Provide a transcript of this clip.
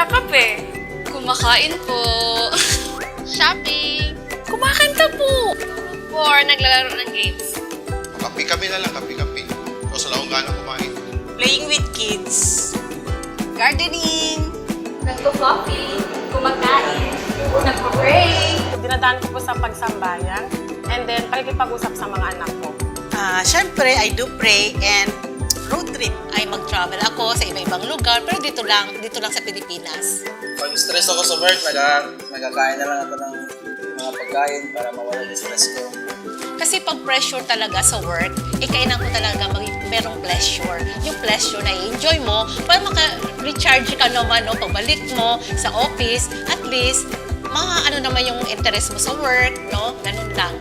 Nagkakape. Kumakain po. Shopping. Kumakanta po. Or naglalaro ng games. Kapi-kapi na lang, kapi-kapi. Tapos wala akong gana kumain. Playing with kids. Gardening. Nagko-coffee. Kumakain. Nagpo-pray. Dinadaan ko po sa pagsambayan and then pakikipag-usap sa mga anak ko. Siyempre, I do pray and road trip. Ay mag-travel ako sa iba-ibang lugar, pero dito lang sa Pilipinas. Pag stress ako sa work, nagkakain na lang ako ng mga pagkain para mawala yung stress ko. Kasi pag pressure talaga sa work, kailangan ko talaga merong pleasure. Yung pleasure na i-enjoy mo, para maka-recharge ka naman, no? Pagbalik mo sa office, at least, naman yung interest mo sa work, no? Ganun lang.